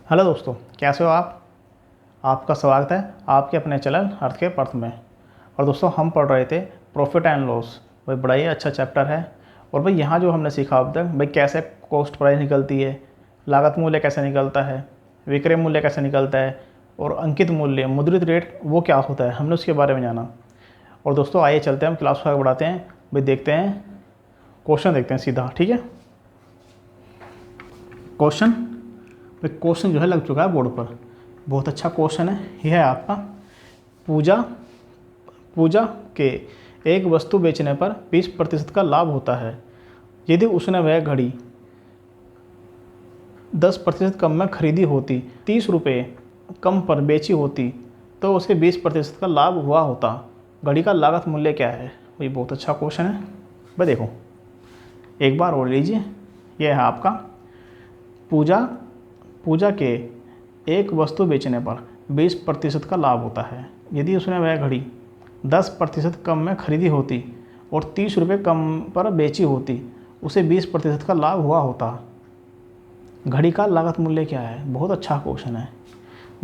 Hello दोस्तों, कैसे हो आप। आपका स्वागत है आपके अपने चैनल अर्थ के पर्थ में। और दोस्तों, हम पढ़ रहे थे प्रॉफिट एंड लॉस। भाई बड़ा ही अच्छा चैप्टर है। और भाई यहाँ जो हमने सीखा अब तक, भाई कैसे कॉस्ट प्राइस निकलती है, लागत मूल्य कैसे निकलता है, विक्रय मूल्य कैसे निकलता है, और अंकित मूल्य मुद्रित रेट वो क्या होता है, हमने उसके बारे में जाना। और दोस्तों आइए चलते हैं, हम क्लास को आगे बढ़ाते हैं। भाई देखते हैं, क्वेश्चन देखते हैं सीधा। ठीक है, क्वेश्चन जो है लग चुका है बोर्ड पर। बहुत अच्छा क्वेश्चन है। यह है आपका, पूजा पूजा के एक वस्तु बेचने पर 20% का लाभ होता है। यदि उसने वह घड़ी 10% कम में खरीदी होती, 30 रुपये कम पर बेची होती, तो उसे 20% का लाभ हुआ होता। घड़ी का लागत मूल्य क्या है। भाई बहुत अच्छा क्वेश्चन है। भाई देखो, एक बार और लीजिए। यह है आपका, पूजा के एक वस्तु बेचने पर 20% का लाभ होता है। यदि उसने वह घड़ी 10% कम में खरीदी होती और 30 रुपये कम पर बेची होती, उसे 20% का लाभ हुआ होता। घड़ी का लागत मूल्य क्या है। बहुत अच्छा क्वेश्चन है।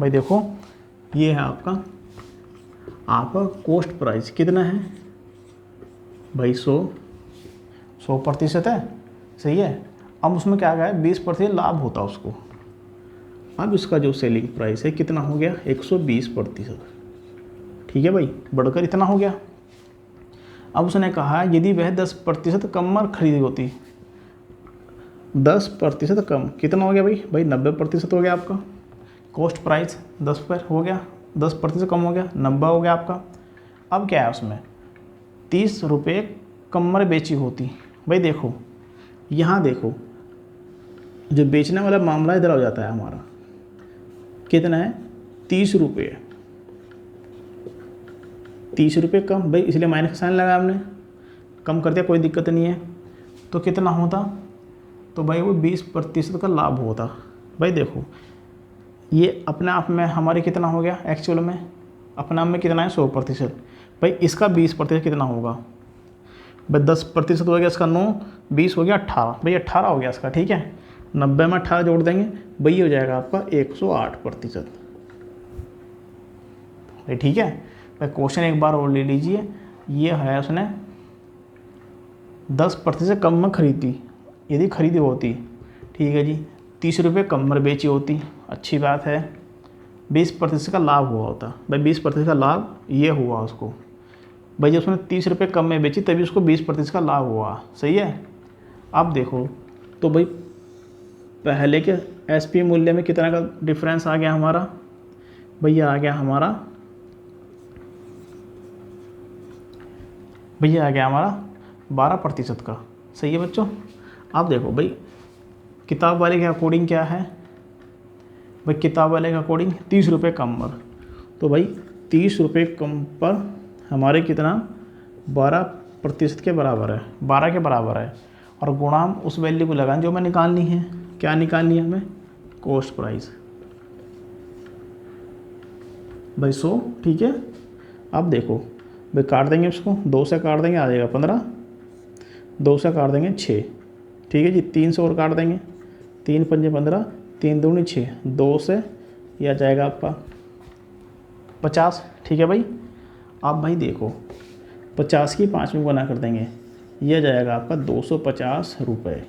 भाई देखो, ये है आपका कॉस्ट प्राइस कितना है भाई, 100% है। सही है। अब उसमें क्या गया है, 20% लाभ होता उसको। अब इसका जो सेलिंग प्राइस है कितना हो गया, 120%। ठीक है भाई, बढ़कर इतना हो गया। अब उसने कहा यदि वह 10% कम में खरीदी होती, 10% कम कितना हो गया भाई 90% हो गया आपका। कॉस्ट प्राइस 10 पर हो गया, 10% कम हो गया, 90 हो गया आपका। अब क्या है उसमें, 30 रुपये कम में बेची होती। भाई देखो, यहाँ देखो, जो बेचने वाला मामला इधर हो जाता है हमारा, कितना है 30 रुपये, 30 रुपये कम। भाई इसलिए माइनस का साइन लगाया हमने, कम कर दिया, कोई दिक्कत नहीं है। तो कितना होता, तो भाई वो 20% का लाभ होता। भाई देखो, ये अपने आप में हमारे कितना हो गया, एक्चुअल में अपने आप में कितना है 100%। भाई इसका 20% कितना होगा, भाई 10% हो गया इसका 9, 20 हो गया 18। भाई 18 हो गया इसका। ठीक है, 90 में 18 जोड़ देंगे, भाई हो जाएगा आपका 108%। भाई ठीक है। भाई क्वेश्चन एक बार और ले लीजिए। ये है, उसने 10% कम में खरीदी, यदि खरीदी होती, ठीक है जी, 30 रुपये कम में बेची होती, अच्छी बात है, 20% का लाभ हुआ होता। भाई 20% का लाभ ये हुआ उसको। भाई जब उसने 30 रुपये कम में बेची तभी उसको 20% का लाभ हुआ। सही है। अब देखो, तो भाई पहले के एसपी मूल्य में कितना का डिफरेंस आ गया हमारा, भैया आ गया हमारा 12% का। सही है बच्चों। अब देखो भाई, किताब वाले के अकॉर्डिंग क्या है, भाई किताब वाले के अकॉर्डिंग 30 रुपये कम पर, तो भाई 30 रुपये कम पर हमारे कितना 12% के बराबर है, 12 के बराबर है। और गुणाम उस वैल्यू को लगाएं जो हमें निकालनी है। क्या निकालनी है हमें, कॉस्ट प्राइस भाई 100। ठीक है। अब देखो भाई, काट देंगे उसको, 2 से काट देंगे आ जाएगा 15, 2 से काट देंगे 6। ठीक है जी, 3 से और काट देंगे, 3 पंजे 15, 3 दूनी 6, 2 से यह आ जाएगा आपका 50। ठीक है भाई। आप भाई देखो, 50 की 5 में गुना कर देंगे, यह जाएगा आपका 250 रुपये।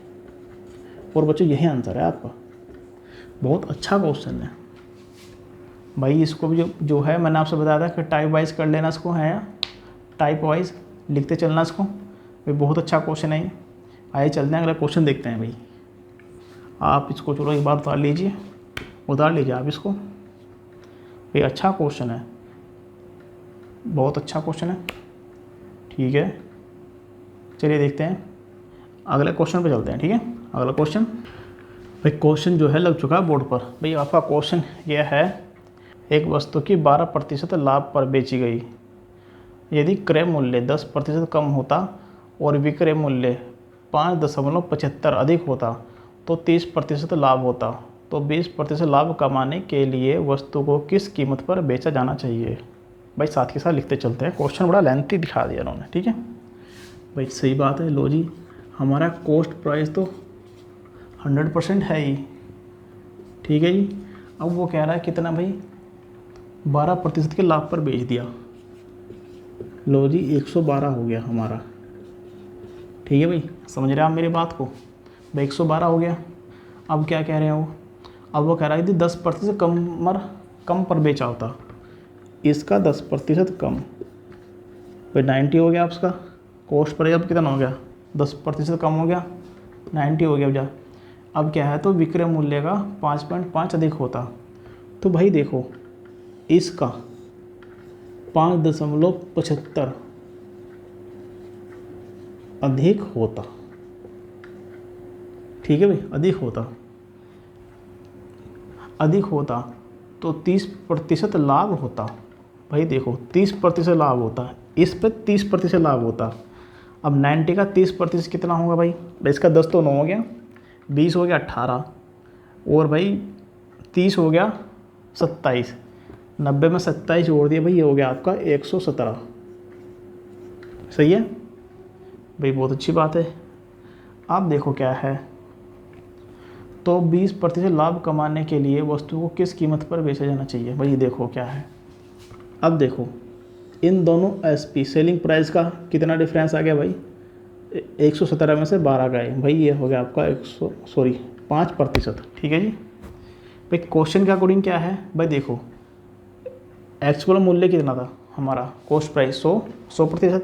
और बच्चों यही आंसर है आपका। बहुत अच्छा क्वेश्चन है भाई। इसको भी जो है मैंने आपसे बताया था कि टाइप वाइज कर लेना इसको, है या टाइप वाइज लिखते चलना इसको। भाई बहुत अच्छा क्वेश्चन है ये। आइए चलते हैं, अगला क्वेश्चन देखते हैं। भाई आप इसको चलो एक बार उतार लीजिए आप इसको। भाई अच्छा क्वेश्चन है, बहुत अच्छा क्वेश्चन है। ठीक है, चलिए देखते हैं, अगले क्वेश्चन पे चलते हैं। ठीक है, अगला क्वेश्चन। भाई क्वेश्चन जो है लग चुका है बोर्ड पर। भाई आपका क्वेश्चन यह है, एक वस्तु की 12% लाभ पर बेची गई, यदि क्रय मूल्य 10% कम होता और विक्रय मूल्य 5.75 अधिक होता तो 30% लाभ होता। तो 20% लाभ कमाने के लिए वस्तु को किस कीमत पर बेचा जाना चाहिए। भाई साथ के साथ लिखते चलते हैं, क्वेश्चन बड़ा लेंथी दिखा दिया उन्होंने। ठीक है भाई, सही बात है। लो जी, हमारा कॉस्ट प्राइस तो 100% है ही। ठीक है जी। अब वो कह रहा है कितना भाई, 12% के लाभ पर बेच दिया। लो जी 112 हो गया हमारा। ठीक है भाई, समझ रहे हैं आप मेरी बात को? भाई 112 हो गया। अब क्या कह रहे हैं वो, अब वो कह रहा है यदि 10% कम पर बेचा होता, इसका 10% कम, भाई 90 हो गया आपका कॉस्ट पर। अब कितना हो गया, 10% कम हो गया, 90 हो गया भैया। अब क्या है, तो विक्रय मूल्य का 5.5 अधिक होता। तो भाई देखो, इसका 5.75 अधिक होता। ठीक है भाई, अधिक होता तो 30% लाभ होता। भाई देखो 30% लाभ होता, इस पर 30% लाभ होता। अब 90 का 30% कितना होगा भाई, इसका 10 तो 9 हो गया, 20 हो गया 18, और भाई 30 हो गया 27, 90 में 27 जोड़ दिया भाई, ये हो गया आपका 117। सही है भाई, बहुत अच्छी बात है। आप देखो क्या है, तो 20% लाभ कमाने के लिए वस्तु को किस कीमत पर बेचा जाना चाहिए। भाई देखो क्या है, अब देखो इन दोनों एसपी सेलिंग प्राइस का कितना डिफरेंस आ गया भाई, 117 में से 12 गए भाई, ये हो गया आपका 5%। ठीक है जी भाई। क्वेश्चन के अकॉर्डिंग क्या है भाई, देखो एक्चुअल मूल्य कितना था हमारा, कॉस्ट प्राइस 100%,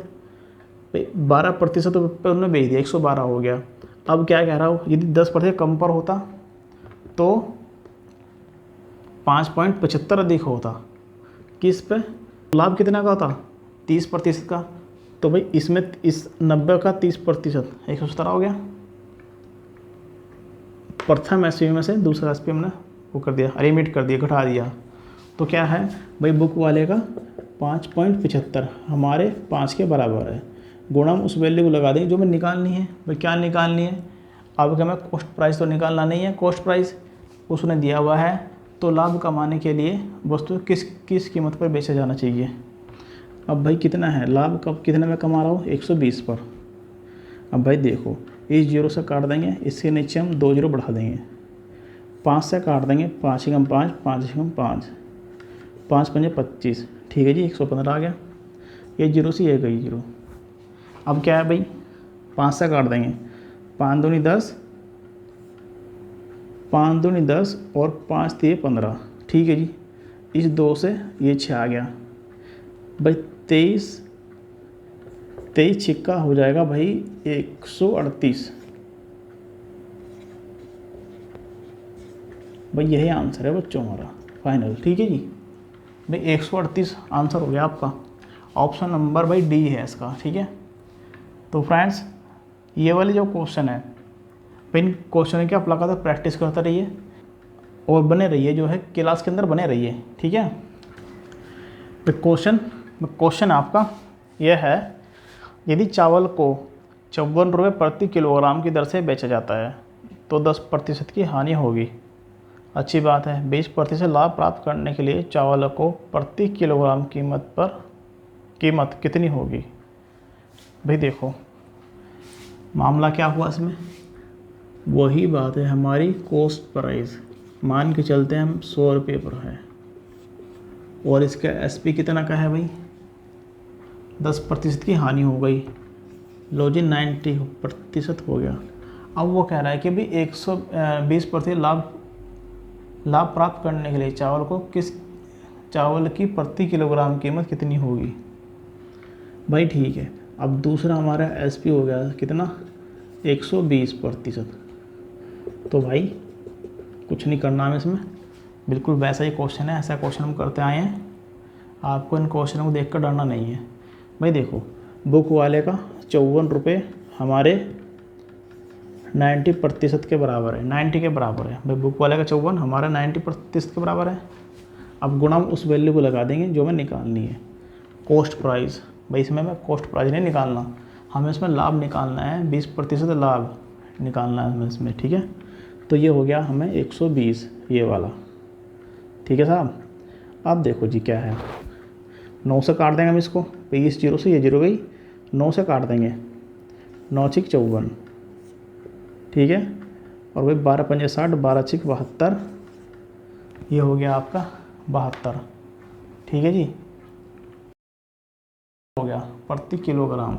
भाई 12% पर उन्होंने बेच दिया, 112 हो गया। अब क्या कह रहा हूँ, यदि 10% कम पर होता तो 5.75 अधिक होता। किस पे, लाभ कितना का होता, 30% का। तो भाई इसमें इस 90 का 30% 117 हो गया। प्रथम एसपी में से दूसरा एसपी हमने वो कर दिया, रिमिट कर दिया, घटा दिया। तो क्या है भाई, बुक वाले का 5.75 हमारे 5 के बराबर है, गुणा उस वैल्यू को लगा देंगे जो हमें निकालनी है। भाई क्या निकालनी है, अब हमें कॉस्ट प्राइस तो निकालना नहीं है, कॉस्ट प्राइस उसने दिया हुआ है। तो लाभ कमाने के लिए वस्तु किस कीमत पर बेचा जाना चाहिए। अब भाई कितना है लाभ, कब कितने में कमा रहा हूँ, 120 पर। अब भाई देखो इस जीरो से काट देंगे, इसके नीचे हम 2 जीरो बढ़ा देंगे, 5 से काट देंगे, 5 एकम 5, 5 एकम 5, 5 पंजे 25। ठीक है जी, 115 आ गया। ये जीरो से ये गई जीरो। अब क्या है भाई, 5 से काट देंगे, 5 दूनी 10, 5 दूनी 10 और 5 दिए 15। ठीक है जी, इस 2 से ये 6 आ गया भाई, 23 छिक्का हो जाएगा भाई 138। भाई यही आंसर है बच्चों हमारा फाइनल। ठीक है जी भाई, 138 आंसर हो गया आपका। ऑप्शन नंबर भाई डी है इसका। ठीक है, तो फ्रेंड्स ये वाले जो क्वेश्चन है, इन क्वेश्चन की आप लगातार प्रैक्टिस करते रहिए और बने रहिए, जो है क्लास के अंदर बने रहिए। ठीक है, तो क्वेश्चन आपका यह है, यदि चावल को 54 रुपये प्रति किलोग्राम की दर से बेचा जाता है तो 10% की हानि होगी। अच्छी बात है, 20% लाभ प्राप्त करने के लिए चावल को प्रति किलोग्राम कीमत कितनी होगी। भाई देखो मामला क्या हुआ इसमें, वही बात है हमारी कॉस्ट प्राइस, मान के चलते हैं हम 100 रुपये पर है, और इसका एसपी कितना का है भाई, 10% की हानि हो गई। लो जी 90% हो गया। अब वो कह रहा है कि भाई 120% लाभ प्राप्त करने के लिए चावल की प्रति किलोग्राम कीमत कितनी होगी। भाई ठीक है, अब दूसरा हमारा एसपी हो गया कितना, 120%। तो भाई कुछ नहीं करना हमें इसमें, बिल्कुल वैसा ही क्वेश्चन है, ऐसा क्वेश्चन हम करते आए हैं। आपको इन क्वेश्चनों को देखकर डरना नहीं है। भाई देखो बुक वाले का 54 रुपये हमारे 90% के बराबर है, 90 के बराबर है। भाई बुक वाले का 54 हमारा 90% के बराबर है। अब गुणा उस वैल्यू को लगा देंगे जो हमें निकालनी है, कॉस्ट प्राइस। भाई इसमें हमें कॉस्ट प्राइस नहीं निकालना, हमें इसमें लाभ निकालना है, 20% लाभ निकालना है हमें इसमें। ठीक है, तो ये हो गया हमें 120 ये वाला। ठीक है साहब, अब देखो जी क्या है, 9 से काट देंगे हम इसको, भाई इस जीरो से ये जीरो गई, 9 से काट देंगे, 9 छिक 54। ठीक है, और भाई 12 पंजे 60, 12 छिक 72, ये हो गया आपका 72, ठीक है जी, हो गया प्रति किलोग्राम।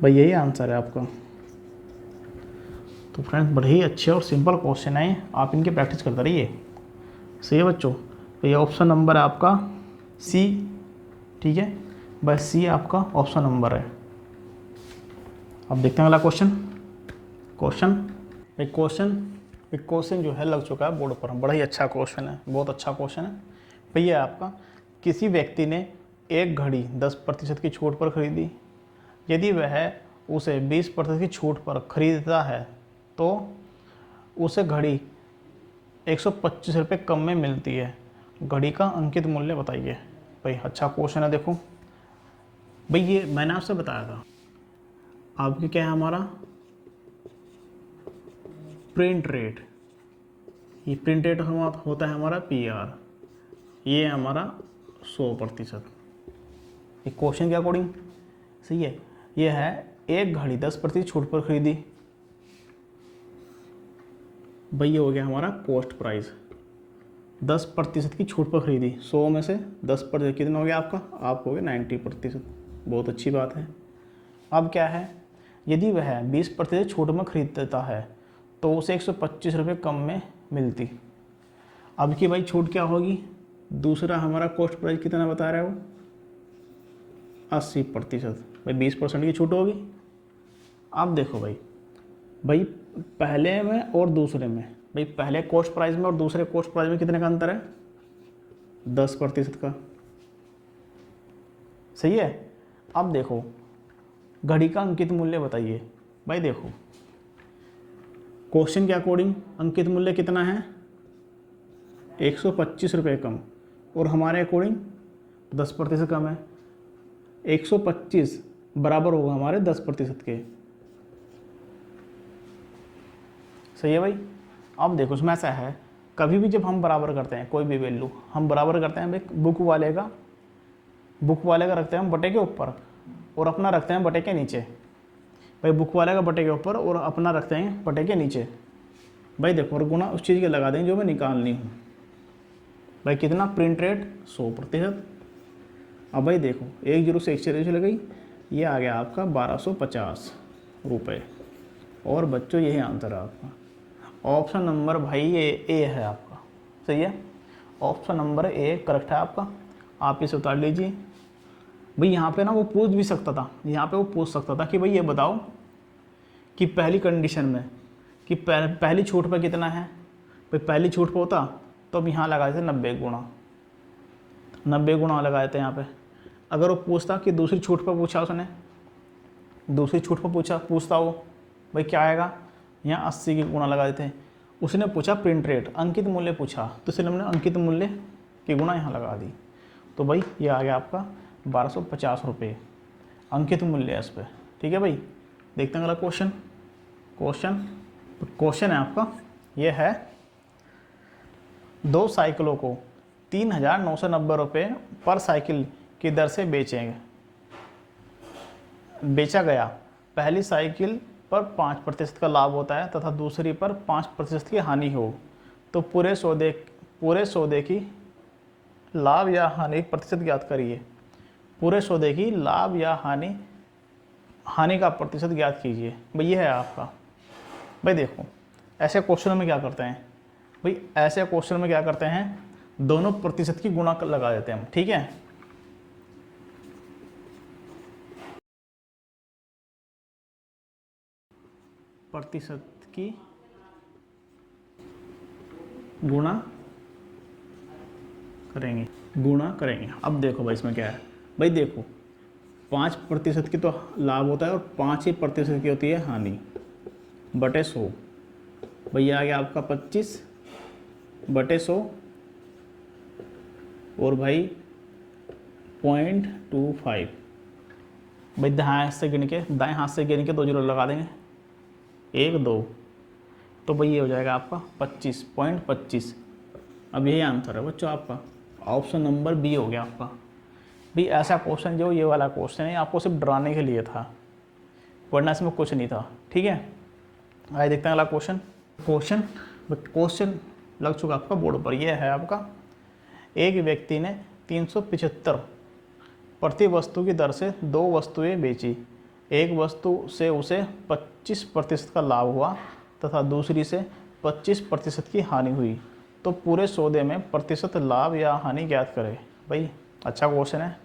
भाई यही आंसर है आपका। तो फ्रेंड्स बड़े ही अच्छे और सिंपल क्वेश्चन है, आप इनकी प्रैक्टिस करते रहिए। सही है बच्चों। तो ये ऑप्शन नंबर है आपका सी, ठीक है, बस सी आपका ऑप्शन नंबर है। अब देखते हैं अगला क्वेश्चन। एक क्वेश्चन जो है लग चुका है बोर्ड पर, बड़ा ही अच्छा क्वेश्चन है, बहुत अच्छा क्वेश्चन है भैया। आपका किसी व्यक्ति ने एक घड़ी 10% की छूट पर खरीदी। यदि वह उसे 20% की छूट पर खरीदता है तो उसे घड़ी 125 रुपये कम में मिलती है। घड़ी का अंकित मूल्य बताइए। भाई अच्छा क्वेश्चन है, देखो भाई ये मैंने आपसे बताया था, आपके क्या है हमारा प्रिंट रेट, ये प्रिंट रेट होता है हमारा PR, ये है हमारा 100%। ये क्वेश्चन के अकॉर्डिंग सही है। ये है एक घड़ी 10% छूट पर खरीदी, भाई ये हो गया हमारा कॉस्ट प्राइस। 10% की छूट पर खरीदी, 100 में से 10% कितना हो गया आपका, आप हो गए 90%, बहुत अच्छी बात है। अब क्या है, यदि वह 20% छूट में खरीद देता है तो उसे 125 रुपये कम में मिलती। अब की भाई छूट क्या होगी, दूसरा हमारा कॉस्ट प्राइस कितना बता रहा है वो 80%, भाई 20% की छूट होगी। अब देखो भाई पहले में और दूसरे में, भाई पहले कॉस्ट प्राइस में और दूसरे कॉस्ट प्राइस में कितने का अंतर है, 10% का। सही है। अब देखो घड़ी का अंकित मूल्य बताइए। भाई देखो क्वेश्चन के अकॉर्डिंग अंकित मूल्य कितना है, 125 रुपये कम, और हमारे अकॉर्डिंग 10% कम है। 125 बराबर होगा हमारे 10% के। सही है भाई। अब देखो उसमें ऐसा है, कभी भी जब हम बराबर करते हैं कोई भी वैल्यू, हम बराबर करते हैं भाई बुक वाले का रखते हैं हम बटे के ऊपर और अपना रखते हैं बटे के नीचे। भाई बुक वाले का बटे के ऊपर और अपना रखते हैं बटे के नीचे। भाई देखो और गुना उस चीज़ के लगा देंगे जो मैं निकालनी हूँ। भाई कितना, प्रिंट रेट 100%। अब भाई देखो 1 0 से 1 चली गई, ये आ गया आपका 1250 रुपये। और बच्चों यही आंसर है आपका। ऑप्शन नंबर भाई ये ए है आपका। सही है, ऑप्शन नंबर ए करेक्ट है आपका। आप इसे उतार लीजिए। भाई यहाँ पे ना वो पूछ भी सकता था, यहाँ पे वो पूछ सकता था कि भाई ये बताओ कि पहली कंडीशन में कि पहली छूट पर कितना है। भाई पहली छूट पर होता तो अब यहाँ लगाए थे 90 गुना लगाए थे यहाँ पे। अगर वो पूछता कि दूसरी छूट पर पूछा, उसने दूसरी छूट पर पूछता वो, भाई क्या आएगा, यहाँ 80 के गुणा लगाए थे। उसने पूछा प्रिंट रेट, अंकित मूल्य पूछा, तो इसलिए हमने अंकित मूल्य की गुणा यहाँ लगा दी। तो भाई ये आ गया आपका 1250 रुपये अंकित मूल्य है इस पर। ठीक है भाई, देखते हैं अगला क्वेश्चन है आपका, ये है 2 साइकिलों को 3,990 रुपये पर साइकिल की दर से बेचा गया। पहली साइकिल पर 5% का लाभ होता है तथा दूसरी पर 5% की हानि हो, तो पूरे सौदे की लाभ या हानि प्रतिशत ज्ञात करिए। पूरे सौदे की लाभ या हानि का प्रतिशत ज्ञात कीजिए। भाई ये है आपका। भाई देखो ऐसे क्वेश्चन में क्या करते हैं, दोनों प्रतिशत की गुणा लगा देते हैं हम। ठीक है, प्रतिशत की गुणा करेंगे। अब देखो भाई इसमें क्या है, भाई देखो 5% की तो लाभ होता है और 5% की होती है हानि, बटे 100। भैया आ गया आपका 25 बटे 100 और भाई 0.25। भाई दाएं हाथ से गिन के 2 जीरो लगा देंगे, 1 2, तो भाई ये हो जाएगा आपका 25.25। अब यही आंसर है बच्चों आपका, ऑप्शन नंबर बी हो गया आपका। भी ऐसा क्वेश्चन जो ये वाला क्वेश्चन है आपको सिर्फ डराने के लिए था, वरना इसमें कुछ नहीं था। ठीक है, आइए देखते हैं अगला क्वेश्चन लग चुका आपका बोर्ड पर। यह है आपका, एक व्यक्ति ने 375 प्रति वस्तु की दर से 2 वस्तुएं बेची। एक वस्तु से उसे 25% का लाभ हुआ तथा दूसरी से 25% की हानि हुई, तो पूरे सौदे में प्रतिशत लाभ या हानि ज्ञात करें। भाई अच्छा क्वेश्चन है,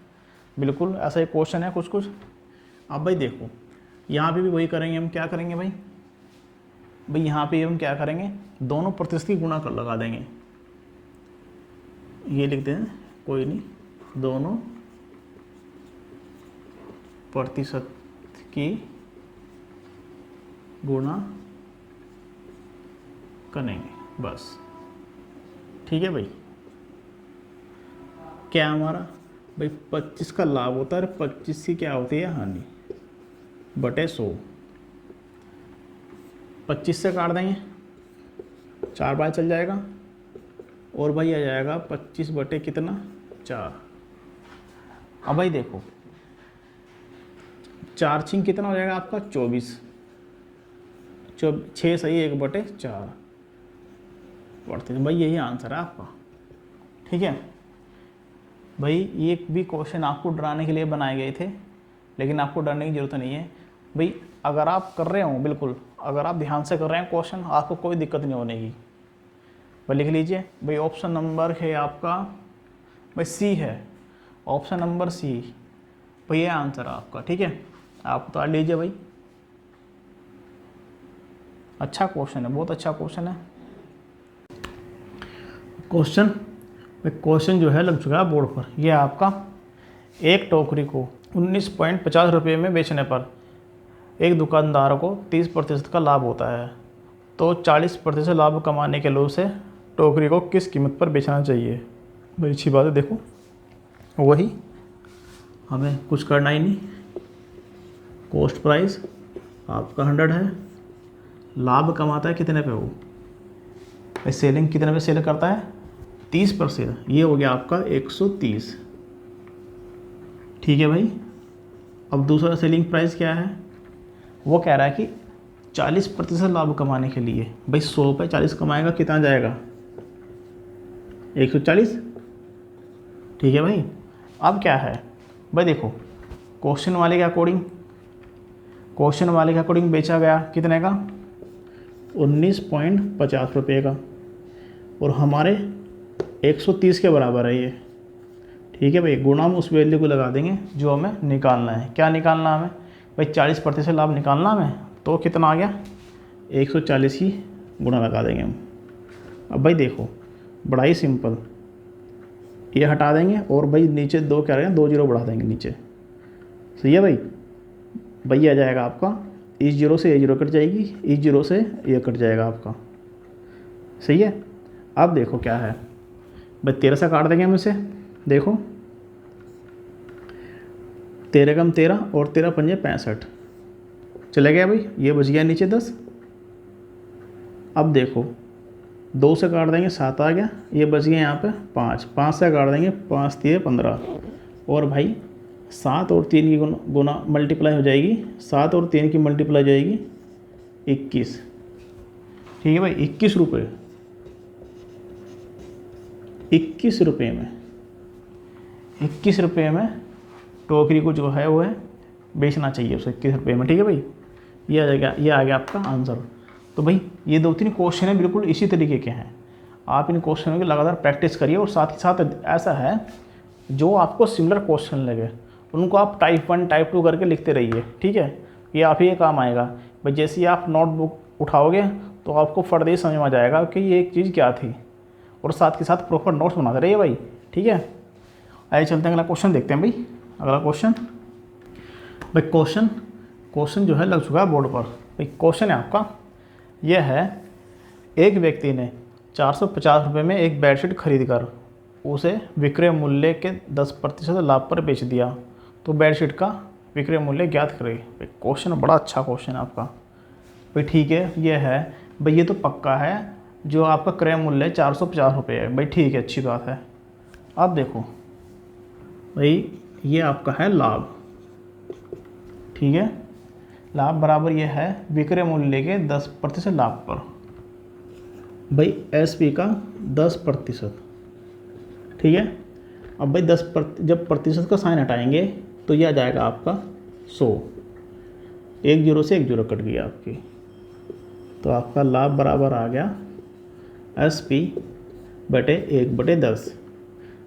बिल्कुल ऐसा ही क्वेश्चन है कुछ कुछ। अब भाई देखो, यहाँ पे भी वही करेंगे हम। क्या करेंगे भाई, यहाँ पे हम क्या करेंगे, दोनों प्रतिशत की गुणा कर लगा देंगे। ये लिख दें, कोई नहीं, दोनों प्रतिशत की गुणा करेंगे बस। ठीक है भाई। क्या हमारा भाई 25 का लाभ होता है, 25 की क्या होती है हानि, बटे 100। 25 से काट देंगे, 4 बार चल जाएगा, और भाई आ जाएगा 25 बटे कितना, 4। अब भाई देखो, 4 छिंग कितना हो जाएगा आपका, 24। 6 सही 1 बटे 4 पढ़ते भाई, यही आंसर है आपका। ठीक है भाई, ये भी क्वेश्चन आपको डराने के लिए बनाए गए थे, लेकिन आपको डरने की ज़रूरत नहीं है भाई। अगर आप कर रहे हो, बिल्कुल अगर आप ध्यान से कर रहे हैं क्वेश्चन, आपको कोई दिक्कत नहीं होने की। भाई लिख लीजिए भाई, ऑप्शन नंबर है आपका भाई सी है, ऑप्शन नंबर सी भाई, ये आंसर है आपका। ठीक है, आप बता लीजिए भाई। अच्छा क्वेश्चन है, बहुत अच्छा क्वेश्चन है। क्वेश्चन जो है लग चुका है बोर्ड पर। यह आपका, एक टोकरी को 19.50 रुपये में बेचने पर एक दुकानदार को 30% का लाभ होता है, तो 40% लाभ कमाने के लोभ से टोकरी को किस कीमत पर बेचना चाहिए। बड़ी अच्छी बात है, देखो वही, हमें कुछ करना ही नहीं। कॉस्ट प्राइस आपका 100 है, लाभ कमाता है कितने पे वो, भाई सेलिंग कितने पे सेल करता है, 30%। ये हो गया आपका 130। ठीक है भाई। अब दूसरा सेलिंग प्राइस क्या है, वो कह रहा है कि 40% लाभ कमाने के लिए, भाई 100 पे 40 कमाएगा, कितना जाएगा, 140। ठीक है भाई। अब क्या है भाई, देखो क्वेश्चन वाले के अकॉर्डिंग बेचा गया कितने का, 19.50 रुपये का, और हमारे 130 के बराबर है ये। ठीक है भाई, गुणा में उस वैल्यू को लगा देंगे जो हमें निकालना है। क्या निकालना हमें भाई, 40% लाभ निकालना हमें, तो कितना आ गया, 140 ही गुणा लगा देंगे हम। अब भाई देखो, बड़ा ही सिंपल, ये हटा देंगे और भाई नीचे 2 क्या रहेंगे, 2 जीरो बढ़ा देंगे नीचे। सही है भाई। भाई आ जाएगा आपका, इस जीरो से ये जीरो कट जाएगी, इस जीरो से ये कट जाएगा आपका। सही है। अब देखो क्या है भाई, 13 से काट देंगे हम इसे। देखो 13 कम 13 और 13 पंजे 65 चले गया भाई, ये बच गया नीचे 10। अब देखो 2 से काट देंगे, 7 आ गया, ये बच गया यहाँ पे 5। 5 से काट देंगे, 5 3 15, और भाई 7 और 3 की गुना मल्टीप्लाई हो जाएगी, 7 और 3 की मल्टीप्लाई हो जाएगी 21। ठीक है भाई, 21 रुपये, 21 रुपये में, 21 रुपये में टोकरी को जो है वो है बेचना चाहिए उसे, 21 रुपये में। ठीक है भाई, ये आ जाएगा, ये आ गया आपका आंसर। तो भाई ये 2-3 क्वेश्चन है बिल्कुल इसी तरीके के हैं, आप इन क्वेश्चनों की लगातार प्रैक्टिस करिए, और साथ ही साथ ऐसा है जो आपको सिमिलर क्वेश्चन लगे उनको आप टाइप 1 टाइप 2 करके लिखते रहिए। ठीक है, ये आप ही काम आएगा भाई। जैसे ही आप नोटबुक उठाओगे तो आपको फर्दर समझ में आ जाएगा कि ये एक चीज़ क्या थी, और साथ के साथ प्रॉपर नोट्स बनाते रहिए भाई। ठीक है, आइए चलते हैं अगला क्वेश्चन देखते हैं भाई। अगला क्वेश्चन भाई, क्वेश्चन जो है लग चुका है बोर्ड पर। भाई क्वेश्चन है आपका, यह है, एक व्यक्ति ने 450 रुपये में एक बेडशीट खरीद कर उसे विक्रय मूल्य के 10% लाभ पर बेच दिया, तो बेडशीट का विक्रय मूल्य ज्ञात करें। भाई क्वेश्चन बड़ा अच्छा क्वेश्चन है आपका। भाई ठीक है, ये है भाई, ये तो पक्का है, जो आपका क्रय मूल्य 450 रुपये है। भाई ठीक है, अच्छी बात है। अब देखो भाई, ये आपका है लाभ। ठीक है, लाभ बराबर ये है विक्रय मूल्य के 10% लाभ पर। भाई SP का 10%, ठीक है। अब भाई जब प्रतिशत का साइन हटाएंगे तो ये आ जाएगा आपका 100, एक जीरो से एक जीरो कट गया आपकी, तो आपका लाभ बराबर आ गया SP बटे 1/10।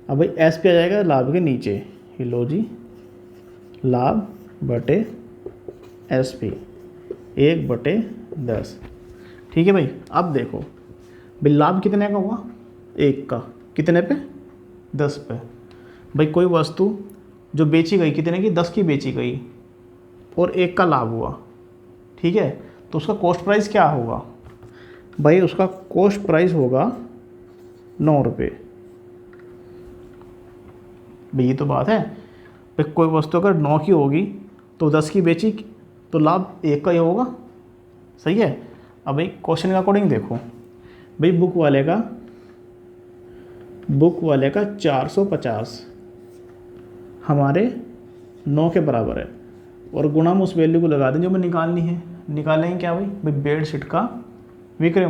अब भाई SP आ जाएगा लाभ के नीचे, ये लो जी, लाभ बटे SP 1/10, ठीक है भाई। अब देखो भाई लाभ कितने का हुआ, 1 का, कितने पे, 10 पे। भाई कोई वस्तु जो बेची गई कितने की, 10 की बेची गई और 1 का लाभ हुआ, ठीक है, तो उसका कॉस्ट प्राइस क्या होगा भाई, उसका कॉस्ट प्राइस होगा 9 रुपये। भाई ये तो बात है, भाई कोई वस्तु अगर 9 की होगी तो 10 की बेची तो लाभ 1 का ही होगा, सही है। अब भाई क्वेश्चन के अकॉर्डिंग देखो, भाई बुक वाले का 450 हमारे 9 के बराबर है, और गुणा में उस वैल्यू को लगा दें जो हमें निकालनी है। निकालेंगे क्या भाई बेडशीट का विक्रय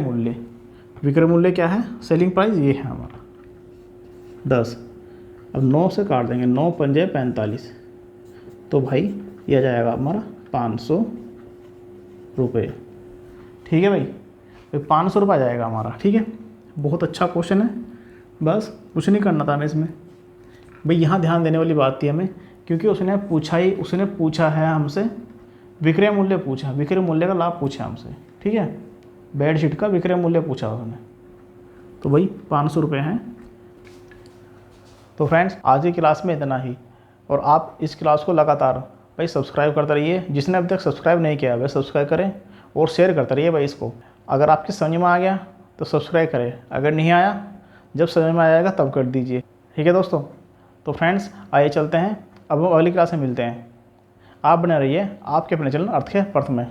मूल्य क्या है, सेलिंग प्राइस ये है हमारा 10। अब 9 से काट देंगे, 9 पंजे 45, तो भाई ये आ जाएगा हमारा 500 रुपये, ठीक है भाई। 500 रुपये आ जाएगा हमारा, ठीक है। बहुत अच्छा क्वेश्चन है, बस कुछ नहीं करना था हमें इसमें। भाई यहाँ ध्यान देने वाली बात थी हमें, क्योंकि उसने पूछा है हमसे विक्रय मूल्य का लाभ पूछा हमसे, ठीक है। बेडशीट का विक्रय मूल्य पूछा उसने, तो भाई 500 रुपये हैं। तो फ्रेंड्स आज की क्लास में इतना ही, और आप इस क्लास को लगातार भाई सब्सक्राइब करते रहिए। जिसने अभी तक सब्सक्राइब नहीं किया वह सब्सक्राइब करें और शेयर करते रहिए भाई इसको। अगर आपकी समझ में आ गया तो सब्सक्राइब करें, अगर नहीं आया जब समझ में आ जाएगा तब कर दीजिए, ठीक है दोस्तों। तो फ्रेंड्स आइए चलते हैं, अब हम अगली क्लास में मिलते हैं। आप बने रहिए आपके अपने चैनल अर्थ के पर्थ में।